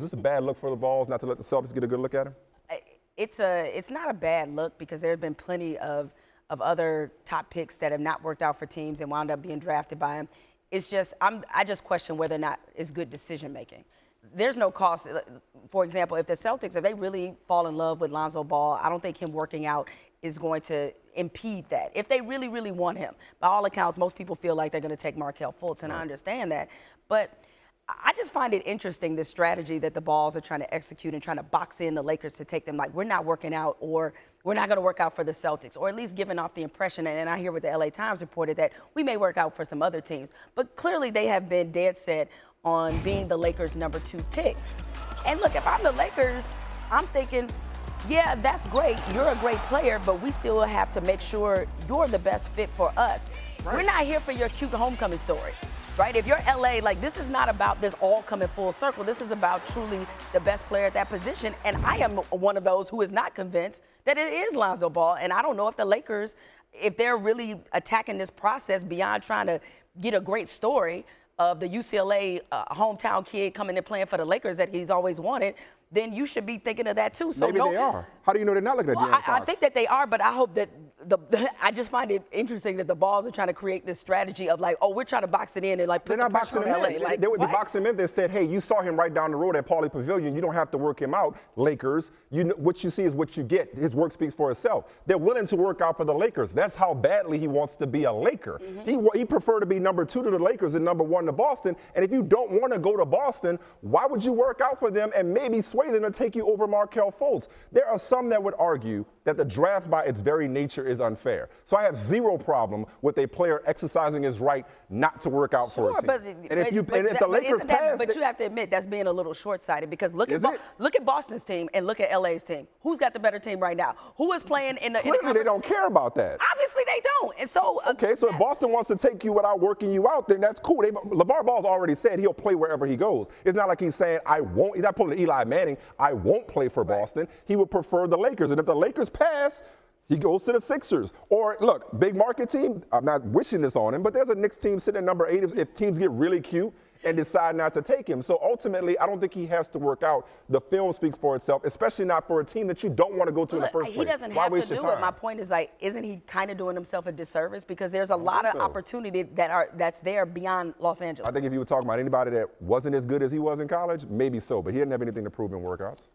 Is this a bad look for the Balls not to let the Celtics get a good look at him? It's not a bad look because there have been plenty of other top picks that have not worked out for teams and wound up being drafted by him. It's just I just question whether or not it's good decision making. There's no cost. For example, if the Celtics, if they really fall in love with Lonzo Ball, I don't think him working out is going to impede that. If they really, really want him, by all accounts, most people feel like they're going to take Markelle Fultz, and I understand that. But I just find it interesting, this strategy that the Balls are trying to execute and trying to box in the Lakers to take them, like, we're not working out, or we're not going to work out for the Celtics, or at least giving off the impression, and I hear what the LA Times reported, that we may work out for some other teams. But clearly they have been dead set on being the Lakers' #2 pick. And look, if I'm the Lakers, I'm thinking, yeah, that's great. You're a great player, but we still have to make sure you're the best fit for us. Right. We're not here for your cute homecoming story. Right? If you're LA, like, this is not about this all coming full circle. This is about truly the best player at that position. And I am one of those who is not convinced that it is Lonzo Ball. And I don't know if the Lakers, if they're really attacking this process beyond trying to get a great story of the UCLA hometown kid coming and playing for the Lakers that he's always wanted, then you should be thinking of that too. So maybe they are. How do you know they're not looking at De'Aaron Fox? I think that they are, but I hope that I just find it interesting that the Balls are trying to create this strategy of, like, oh, we're trying to box it in and, like, put they're the not pressure boxing on him in. LA. Like, they would what? be boxing him in. They said, hey, you saw him right down the road at Pauley Pavilion. You don't have to work him out, Lakers. You know, what you see is what you get. His work speaks for itself. They're willing to work out for the Lakers. That's how badly he wants to be a Laker. He preferred to be #2 to the Lakers and #1 to Boston. And if you don't want to go to Boston, why would you work out for them and maybe sway them to take you over Markelle Fultz? There are some that would argue that the draft by its very nature is unfair. So I have zero problem with a player exercising his right not to work out for a team. But if the Lakers pass, but you have to admit that's being a little short-sighted, because look at Boston's team and look at LA's team. Who's got the better team right now? Who is playing in the? Clearly, they don't care about that. Obviously, they don't. And so okay, so if Boston wants to take you without working you out, then that's cool. LaVar Ball's already said he'll play wherever he goes. It's not like he's saying I won't. He's not pulling Eli Manning. I won't play for Boston. He would prefer the Lakers, and if the Lakers pass, he goes to the Sixers. Or, look, big market team, I'm not wishing this on him, but there's a Knicks team sitting at #8 if teams get really cute and decide not to take him. So ultimately, I don't think he has to work out. The film speaks for itself, especially not for a team that you don't want to go to in the first place. He doesn't have to do it. My point is, like, isn't he kind of doing himself a disservice? Because there's a lot of opportunity that's there beyond Los Angeles. I think if you were talking about anybody that wasn't as good as he was in college, maybe so, but he didn't have anything to prove in workouts.